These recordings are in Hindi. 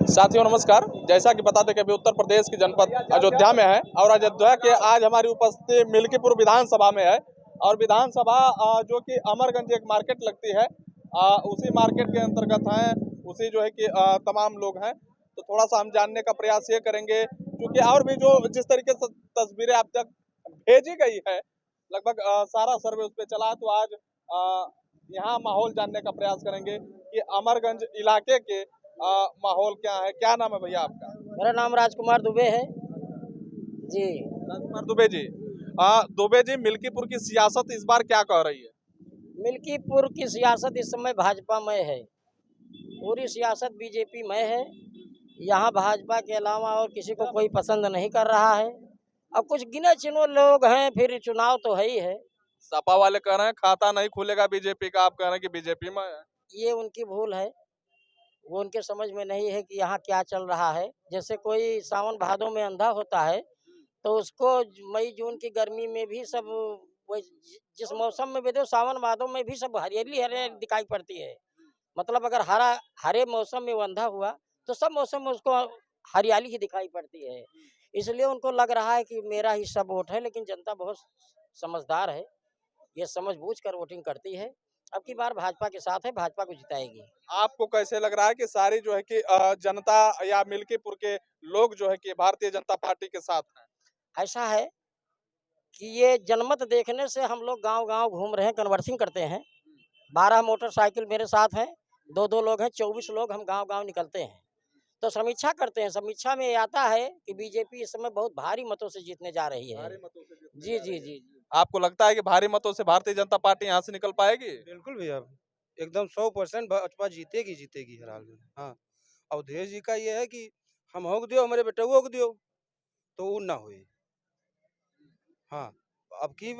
साथियों नमस्कार। जैसा कि बता दें कि अभी उत्तर प्रदेश के जनपद अयोध्या में है और अयोध्या के आज हमारी उपस्थिति मिल्कीपुर विधानसभा में है। और विधानसभा जो कि अमरगंज एक मार्केट लगती है, उसी मार्केट के अंतर्गत है। उसी जो है कि तमाम लोग हैं, तो थोड़ा सा हम जानने का प्रयास ये करेंगे, क्योंकि और भी जो जिस तरीके से तस्वीरें अब तक भेजी गई है, लगभग सारा सर्वे उस पर चला है। तो आज यहाँ माहौल जानने का प्रयास करेंगे कि अमरगंज इलाके के माहौल क्या है। क्या नाम है भैया आपका? मेरा नाम राजकुमार दुबे है जी। राजकुमार दुबे जी। दुबे जी, मिल्कीपुर की सियासत इस बार क्या कह रही है? मिल्कीपुर की सियासत इस समय भाजपा में है। पूरी सियासत बीजेपी में है। यहाँ भाजपा के अलावा और किसी को कोई पसंद नहीं कर रहा है। अब कुछ गिने चुने लोग हैं, फिर चुनाव तो है ही है। सपा वाले कह रहे हैं खाता नहीं खुलेगा बीजेपी का, आप कह रहे हैं कि बीजेपी में है। ये उनकी भूल है। वो उनके समझ में नहीं है कि यहाँ क्या चल रहा है। जैसे कोई सावन भादों में अंधा होता है, तो उसको मई जून की गर्मी में भी सब वो जिस मौसम में भी दो, सावन भादों में भी सब हरियाली हरियाली दिखाई पड़ती है। मतलब अगर हरे मौसम में वो अंधा हुआ, तो सब मौसम में उसको हरियाली ही दिखाई पड़ती है। इसलिए उनको लग रहा है कि मेरा ही सब वोट है, लेकिन जनता बहुत समझदार है। ये समझबूझ कर वोटिंग करती है। अब की बार भाजपा के साथ है, भाजपा को जिताएगी। आपको कैसे लग रहा है कि सारी जो है कि जनता या मिल्कीपुर के लोग जो है कि भारतीय जनता पार्टी के साथ हैं? ऐसा है कि ये जनमत देखने से हम लोग गांव-गांव घूम रहे हैं, कन्वर्सिंग करते हैं। 12 मोटरसाइकिल मेरे साथ हैं, 2-2 लोग हैं, 24 लोग हम गांव-गांव निकलते हैं। तो समीक्षा करते हैं। समीक्षा में ये आता है कि बीजेपी इस समय बहुत भारी मतों से जीतने जा रही है। भारी मतों से जीतने जी, जा जी, रही है। जी। आपको लगता है कि भारी मतों से भारतीय जनता पार्टी यहाँ से निकल पाएगी? बिल्कुल भैया, एकदम 100% भाजपा जीतेगी, जीतेगी हर हाल में। हाँ, अवधेश जी का ये है कि हम होक दियो, हमारे बेटउओ को दियो, तो उ ना होई। हाँ, अब की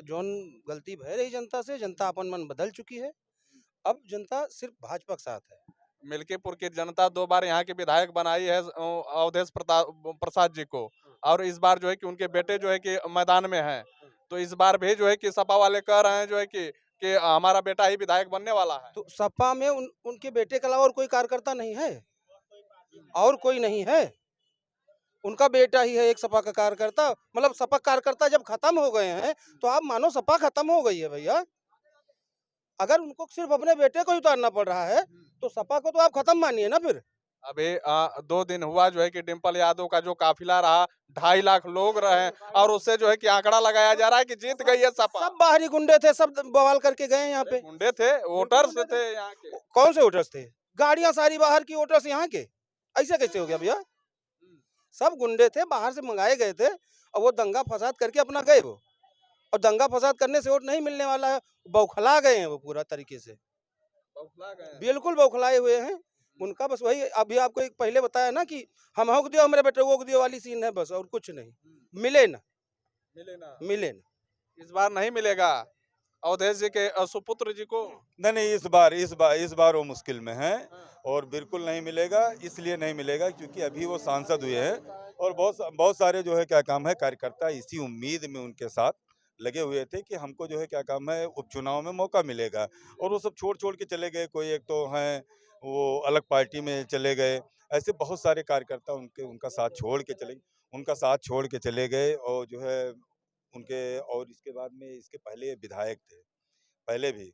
जौन गलती भय रही जनता से, जनता अपन मन बदल चुकी है। अब जनता सिर्फ भाजपा के साथ है। मिल्कीपुर की जनता 2 बार यहाँ के विधायक बनाई है अवधेश प्रसाद जी को, और इस बार जो है कि उनके बेटे जो है कि मैदान में हैं। तो इस बार भी जो है कि सपा वाले कह रहे हैं जो है कि हमारा बेटा ही विधायक बनने वाला है। तो सपा में उनके बेटे के अलावा और कोई कार्यकर्ता नहीं है, और कोई नहीं है। उनका बेटा ही है एक सपा का कार्यकर्ता। मतलब सपा कार्यकर्ता जब खत्म हो गए हैं, तो आप मानो सपा खत्म हो गई है भैया। अगर उनको सिर्फ अपने बेटे को ही उतारना पड़ रहा है, तो सपा को तो आप खत्म मानिए ना फिर। अभी 2 दिन हुआ जो है कि डिम्पल यादव का जो काफिला रहा, 2.5 लाख लोग रहे, और उससे जो है कि आंकड़ा लगाया जा रहा है कि जीत गई है सपा। सब बाहरी गुंडे थे, सब बवाल करके गए यहाँ पे। गुंडे थे, वोटर्स थे यहाँ के। कौन से वोटर्स थे? गाड़ियां सारी बाहर की, वोटर्स यहाँ के। ऐसे कैसे हो गया भैया? सब गुंडे थे, बाहर से मंगाए गए थे, और वो दंगा फसाद करके अपना गए वो। और दंगा फसाद करने से वोट नहीं मिलने वाला है। बौखला गए हैं वो पूरा तरीके से। बिल्कुल बौखलाए हुए हैं। उनका बस वही, अभी आपको एक पहले बताया ना कि हम होक दियो, हमारे बेटे वो दियो वाली सीन है बस, और कुछ नहीं। मिले ना, मिले ना। इस बार नहीं मिलेगा अवधेश जी के सुपुत्र जी को। नहीं नहीं, इस बार वो मुश्किल में है, और बिल्कुल नहीं मिलेगा। इसलिए नहीं मिलेगा क्योंकि अभी वो सांसद हुए हैं, और बहुत सारे जो है क्या काम है कार्यकर्ता इसी उम्मीद में उनके साथ लगे हुए थे कि हमको जो है क्या काम है उपचुनाव में मौका मिलेगा, और वो सब छोड़ छोड़ के चले गए। कोई एक तो हैं वो अलग पार्टी में चले गए। ऐसे बहुत सारे कार्यकर्ता उनका साथ छोड़ के चले गए, और जो है उनके, और इसके बाद में इसके पहले विधायक थे, पहले भी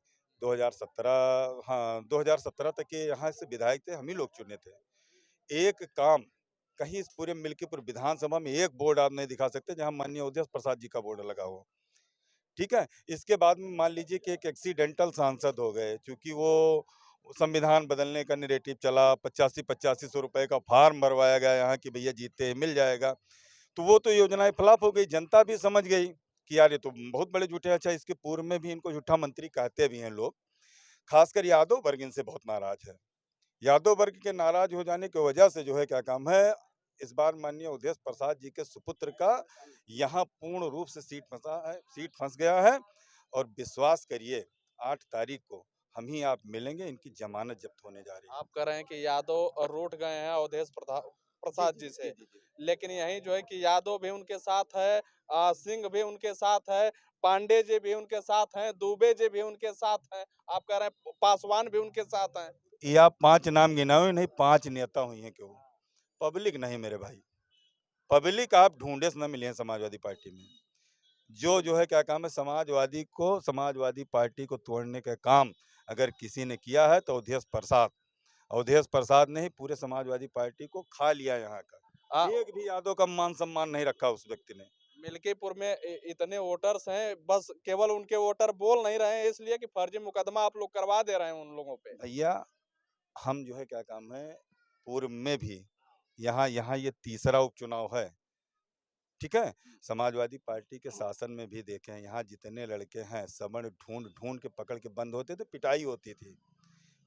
2017, हाँ 2017 तक के यहाँ से विधायक थे, हम ही लोग चुने थे। एक काम कहीं इस पूरे मिल्कीपुर विधानसभा में एक बोर्ड आप नहीं दिखा सकते जहाँ माननीय अवधेश प्रसाद जी का बोर्ड लगा हो। ठीक है, इसके बाद में मान लीजिए कि एक एक्सीडेंटल सांसद हो गए, क्योंकि वो संविधान बदलने का नैरेटिव चला, 85-85 रुपए का फार्म भरवाया गया यहाँ कि भैया जीते मिल जाएगा, तो वो तो योजनाएं फ्लॉप हो गई। जनता भी समझ गई कि यार ये तो बहुत बड़े झूठे। अच्छा, इसके पूर्व में भी इनको झूठा मंत्री कहते भी हैं लोग। खासकर यादव वर्ग इनसे बहुत नाराज है। यादव वर्ग के नाराज हो जाने की वजह से जो है क्या काम है, इस बार माननीय अवधेश प्रसाद जी के सुपुत्र का यहाँ पूर्ण रूप से सीट फंस गया है। और विश्वास करिए 8 तारीख को हम ही आप मिलेंगे, इनकी जमानत जब्त होने जा रही है। आप कह रहे हैं कि यादव रूठ गए हैं अवधेश प्रसाद जी से, लेकिन यही जो है कि यादव भी उनके साथ है, सिंह भी उनके साथ है, पांडे जी भी उनके साथ हैं, दुबे जी भी उनके साथ हैं, आप कह रहे हैं पासवान भी उनके साथ हैं। या 5 नाम गिनाए हुए नहीं, 5 नेता हुई हैं केवल, पब्लिक नहीं मेरे भाई। पब्लिक आप ढूंढे से न मिले हैं समाजवादी पार्टी में। जो है क्या काम है, समाजवादी पार्टी को तोड़ने का काम अगर किसी ने किया है तो अवधेश प्रसाद ने ही पूरे समाजवादी पार्टी को खा लिया यहाँ का। एक भी यादव का मान सम्मान नहीं रखा उस व्यक्ति ने। मिल्कीपुर में इतने वोटर्स हैं, बस केवल उनके वोटर बोल नहीं रहे हैं इसलिए कि फर्जी मुकदमा आप लोग करवा दे रहे हैं उन लोगों पे। भैया हम जो है क्या काम है, पूर्व में भी यहाँ ये तीसरा उपचुनाव है, ठीक है। समाजवादी पार्टी के शासन में भी देखें, यहाँ जितने लड़के हैं सवर्ण ढूंढ ढूंढ के पकड़ के बंद होते थे, पिटाई होती थी।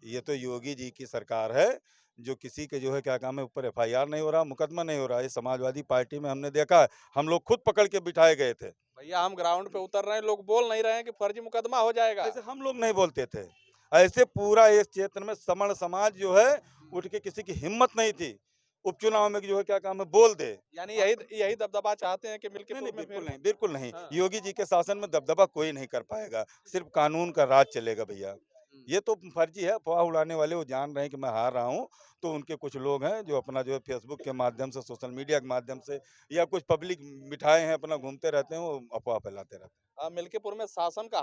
ये तो योगी जी की सरकार है जो किसी के जो है क्या काम है ऊपर FIR नहीं हो रहा, मुकदमा नहीं हो रहा। ये समाजवादी पार्टी में हमने देखा, हम लोग खुद पकड़ के बिठाए गए थे। भैया हम ग्राउंड पे उतर रहे हैं, लोग बोल नहीं रहे हैं कि फर्जी मुकदमा हो जाएगा। ऐसे हम लोग नहीं बोलते थे, ऐसे पूरा इस क्षेत्र में सवर्ण समाज जो है उठ के किसी की हिम्मत नहीं थी उपचुनाव में जो है क्या काम है बोल दे। यानी यही दबदबा चाहते हैं कि मिल्कीपुर में बिल्कुल फिर नहीं, बिल्कुल नहीं। हाँ। योगी जी के शासन में दबदबा कोई नहीं कर पाएगा, सिर्फ कानून का राज चलेगा भैया। ये तो फर्जी है, अफवाह उड़ाने वाले वो जान रहे हैं कि मैं हार रहा हूँ, तो उनके कुछ लोग हैं जो अपना जो है फेसबुक के माध्यम से, सोशल मीडिया के माध्यम से या कुछ पब्लिक बिठाए हैं अपना घूमते रहते हैं, वो अफवाह फैलाते रहते हैं। मिल्कीपुर में शासन का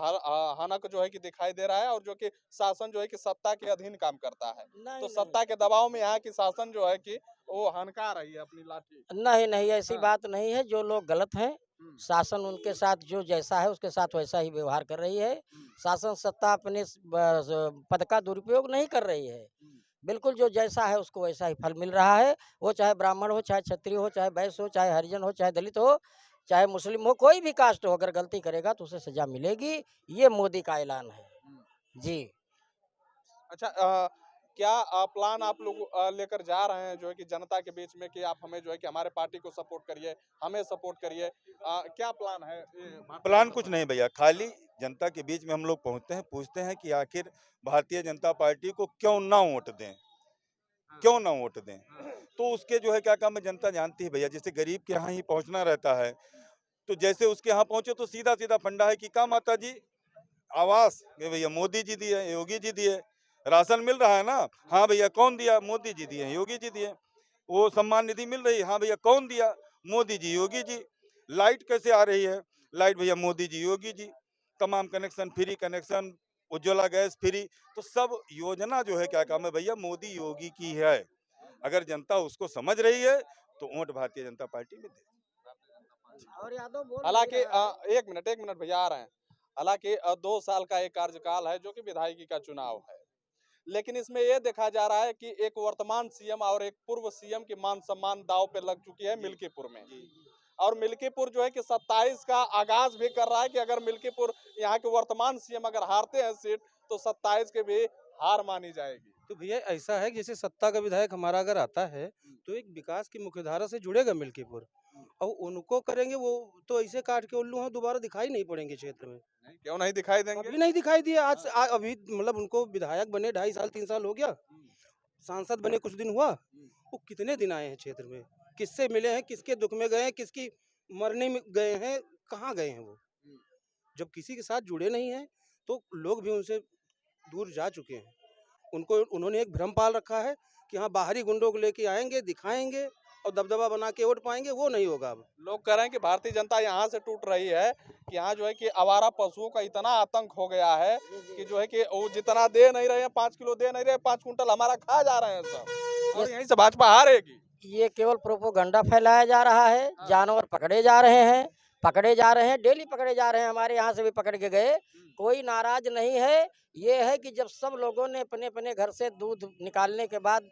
हानक जो है कि दिखाई दे रहा है और जो कि शासन जो है कि सत्ता के अधीन काम करता है, तो सत्ता के दबाव में यहाँ की शासन जो है कि वो हनका रही है अपनी लाठी। नहीं ऐसी हाँ। बात नहीं है। जो लोग गलत हैं, शासन उनके साथ जो जैसा है उसके साथ वैसा ही व्यवहार कर रही है। शासन सत्ता अपने पद का दुरुपयोग नहीं कर रही है। बिल्कुल जो जैसा है उसको वैसा ही फल मिल रहा है। वो चाहे ब्राह्मण हो, चाहे क्षत्रिय हो, चाहे वैश्य हो, चाहे हरिजन हो, चाहे दलित हो, चाहे मुस्लिम हो, कोई भी कास्ट हो, अगर गलती करेगा तो उसे सजा मिलेगी। ये मोदी का ऐलान है जी। अच्छा, क्या प्लान आप लोग लेकर जा रहे हैं जो है कि जनता के बीच में कि आप हमें जो है कि हमारे पार्टी को सपोर्ट करिए, हमें सपोर्ट करिए, क्या प्लान है? प्लान कुछ नहीं भैया, खाली जनता के बीच में हम लोग पहुंचते हैं, पूछते हैं कि आखिर भारतीय जनता पार्टी को क्यों ना वोट दें, क्यों ना वोट दें। तो उसके जो है क्या काम है, जनता जानती है भैया, जैसे गरीब के यहाँ ही पहुंचना रहता है, तो जैसे उसके यहाँ पहुंचे तो सीधा सीधा फंडा है कि क्या माता जी आवास भैया मोदी जी दिए, योगी जी दिए। राशन मिल रहा है ना, हाँ भैया कौन दिया, मोदी जी दिए, योगी जी दिए। वो सम्मान निधि मिल रही है, हाँ भैया कौन दिया, मोदी जी, योगी जी। लाइट कैसे आ रही है, लाइट भैया मोदी जी, योगी जी। तमाम connection free, connection Ujjwala gas free, तो सब योजना जो है क्या काम है भैया मोदी योगी की है। अगर जनता उसको समझ रही है तो वोट भारतीय जनता पार्टी में दे। और यादव बोल हालांकि एक मिनट भैया आ रहे हैं। हालांकि 2 साल का एक कार्यकाल है जो कि विधायकी का चुनाव है, लेकिन इसमें यह देखा जा रहा है कि एक वर्तमान सीएम और एक पूर्व सीएम की मान सम्मान दांव पे लग चुकी है मिल्कीपुर में। और मिल्कीपुर जो है कि 27 का आगाज भी कर रहा है कि अगर मिल्कीपुर यहाँ के वर्तमान सीएम अगर हारते हैं सीट तो 27 के भी हार मानी जाएगी। तो भैया ऐसा है कि जैसे सत्ता का विधायक हमारा अगर आता है तो एक विकास की मुख्यधारा से जुड़ेगा मिल्कीपुर, और उनको करेंगे वो तो ऐसे काट के उल्लू हैं, दोबारा दिखाई नहीं पड़ेंगे क्षेत्र में। क्यों नहीं दिखाई देंगे? अभी नहीं दिखाई दिए, अभी मतलब उनको विधायक बने 2.5 साल 3 साल हो गया, सांसद बने कुछ दिन हुआ, वो कितने दिन आए हैं क्षेत्र में, किससे मिले हैं, किसके दुख में गए हैं, किसकी मरने में गए हैं, कहाँ गए हैं वो। जब किसी के साथ जुड़े नहीं हैं तो लोग भी उनसे दूर जा चुके हैं। उन्होंने एक भ्रम पाल रखा है कि हाँ बाहरी गुंडों को लेके आएंगे, दिखाएंगे और दबदबा बना के वोट पाएंगे, वो नहीं होगा। अब लोग कह रहे हैं कि भारतीय जनता यहाँ से टूट रही है कि यहाँ जो है कि आवारा पशुओं का इतना आतंक हो गया है कि जो है कि वो जितना दे नहीं रहे हैं, 5 किलो दे नहीं रहे, 5 कुंटल हमारा खा जा रहे हैं सब, और यहीं से भाजपा हारेगी। ये केवल प्रोपोगंडा फैलाया जा रहा है। जानवर पकड़े जा रहे हैं, डेली पकड़े जा रहे हैं। हमारे यहाँ से भी पकड़ के गए, कोई नाराज नहीं है। ये है कि जब सब लोगों ने अपने अपने घर से दूध निकालने के बाद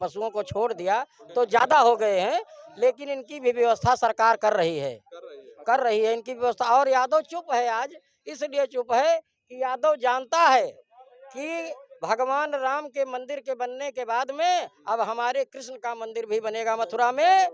पशुओं को छोड़ दिया तो ज्यादा हो गए हैं, लेकिन इनकी भी व्यवस्था सरकार कर रही है इनकी व्यवस्था। और यादव चुप है आज, इसलिए चुप है कि यादव जानता है कि भगवान राम के मंदिर के बनने के बाद में अब हमारे कृष्ण का मंदिर भी बनेगा मथुरा में,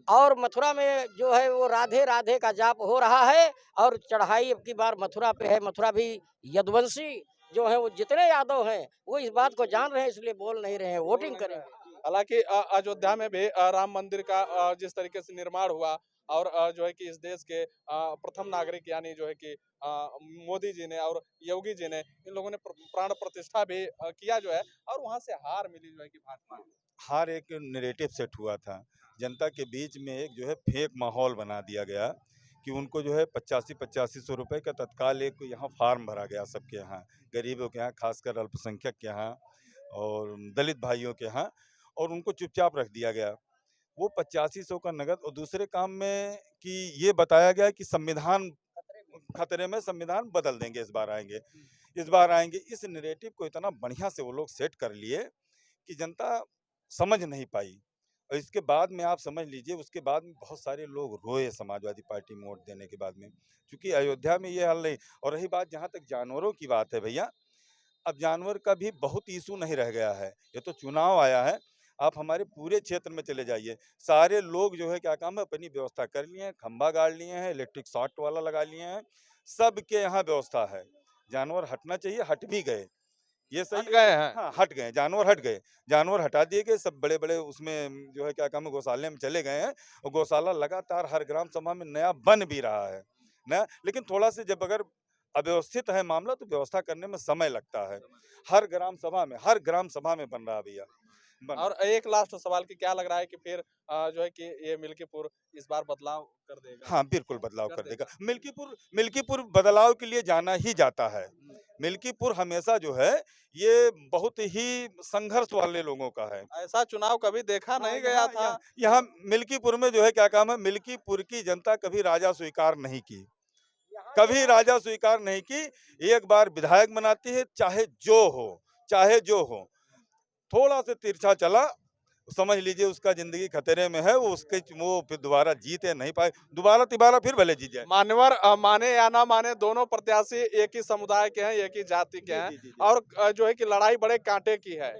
और मथुरा में जो है वो राधे राधे का जाप हो रहा है, और चढ़ाई अब की बार मथुरा पे है। मथुरा भी यदुवंशी जो है वो जितने यादव हैं वो इस बात को जान रहे हैं, इसलिए बोल नहीं रहे हैं, वोटिंग करेंगे। हालांकि अयोध्या में भी राम मंदिर का जिस तरीके से निर्माण हुआ और जो है कि इस देश के प्रथम नागरिक यानी जो है कि मोदी जी ने और योगी जी ने इन लोगों ने प्राण प्रतिष्ठा भी किया जो है, और वहां से हार मिली जो है कि भाजपा को। हार एक नैरेटिव सेट हुआ था, जनता के बीच में एक जो है फेक माहौल बना दिया गया कि उनको जो है 85-8500 रुपए का तत्काल एक यहाँ फार्म भरा गया सबके यहाँ, गरीबों के यहाँ, खासकर अल्पसंख्यक के यहाँ और दलित भाइयों के यहाँ, और उनको चुपचाप रख दिया गया। वो 8500 का नगद, और दूसरे काम में कि ये बताया गया कि संविधान खतरे में, संविधान बदल देंगे, इस बार आएंगे। इस नैरेटिव को इतना बढ़िया से वो लोग सेट कर लिए कि जनता समझ नहीं पाई, और इसके बाद में आप समझ लीजिए, उसके बाद में बहुत सारे लोग रोए समाजवादी पार्टी में वोट देने के बाद में, क्योंकि अयोध्या में ये हल नहीं। और रही बात जहाँ तक जानवरों की बात है भैया, अब जानवर का भी बहुत इशू नहीं रह गया है, ये तो चुनाव आया है। आप हमारे पूरे क्षेत्र में चले जाइए, सारे लोग जो है क्या काम है, अपनी व्यवस्था कर लिए हैं, खंभा गाड़ लिए हैं, इलेक्ट्रिक शॉर्ट वाला लगा लिए हैं, सबके यहाँ व्यवस्था है। जानवर हटना चाहिए, हट भी गए, ये सही हट गए हैं। हाँ, हट गए, जानवर हट गए, जानवर हटा दिए गए, सब बड़े बड़े उसमें जो है क्या काम है, गौशाले में चले गए हैं, और गौशाला लगातार हर ग्राम सभा में नया बन भी रहा है नया। लेकिन थोड़ा से जब अगर अव्यवस्थित है मामला तो व्यवस्था करने में समय लगता है। हर ग्राम सभा में बन रहा है भैया, और एक लास्ट सवाल की क्या लग रहा है कि फिर जो है कि ये मिल्कीपुर इस बार बदलाव कर देगा? हाँ बिल्कुल बदलाव कर कर देगा। देगा। मिल्कीपुर बदलाव के लिए जाना ही जाता है। मिल्कीपुर हमेशा जो है ये बहुत ही संघर्ष वाले लोगों का है। ऐसा चुनाव कभी देखा नहीं गया था। यहाँ मिल्कीपुर में जो है क्या काम है, मिल्कीपुर की जनता कभी राजा स्वीकार नहीं की, कभी राजा स्वीकार नहीं की। एक बार विधायक बनाती है, चाहे जो हो, थोड़ा से तिरछा चला, समझ लीजिए उसका जिंदगी खतरे में है, वो फिर दोबारा जीते नहीं पाए, दोबारा तिबारा फिर भले जीत जाए। मानवर माने या ना माने, दोनों प्रत्याशी एक ही समुदाय के हैं, एक ही जाति के हैं, जी। और जो है कि लड़ाई बड़े कांटे की है।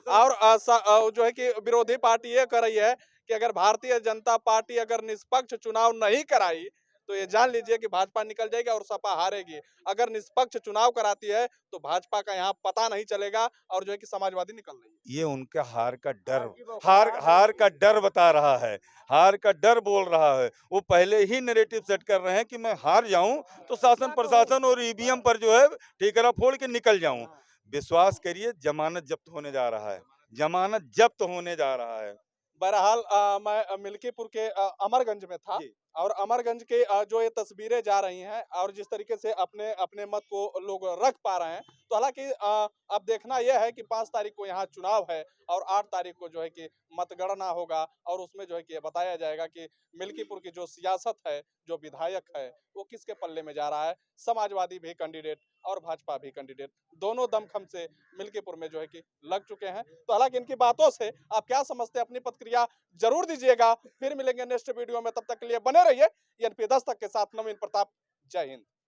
और जो है कि विरोधी पार्टी ये कर रही है कि अगर भारतीय जनता पार्टी अगर निष्पक्ष चुनाव नहीं कराई तो ये जान लीजिए कि भाजपा निकल जाएगी और सपा हारेगी। अगर निष्पक्ष चुनाव कराती है तो भाजपा का यहाँ पता नहीं चलेगा, और जो है कि समाजवादी निकल रही है। ये उनका हार का डर बता रहा है, हार का डर बोल रहा है। वो पहले ही नैरेटिव सेट कर रहे हैं कि मैं हार जाऊं तो शासन प्रशासन और ईवीएम पर जो है ठीकरा फोड़ के निकल जाऊं। विश्वास करिए, जमानत जब्त होने जा रहा है। बहरहाल मैं मिल्कीपुर के अमरगंज में था, और अमरगंज के जो ये तस्वीरें जा रही हैं और जिस तरीके से अपने अपने मत को लोग रख पा रहे हैं, तो हालांकि अब देखना यह है कि 5 तारीख को यहाँ चुनाव है और 8 तारीख को जो है कि मतगणना होगा, और उसमें जो है कि बताया जाएगा कि मिल्कीपुर की जो सियासत है, जो विधायक है, वो किसके पल्ले में जा रहा है। समाजवादी भी कैंडिडेट और भाजपा भी कैंडिडेट दोनों दमखम से मिल्कीपुर में जो है कि लग चुके हैं। तो हालांकि इनकी बातों से आप क्या समझते हैं, अपनी प्रतिक्रिया जरूर दीजिएगा। फिर मिलेंगे नेक्स्ट वीडियो में, तब तक के लिए बने रहिए। एनपी 10 तक के साथ नवीन प्रताप। जय हिंद।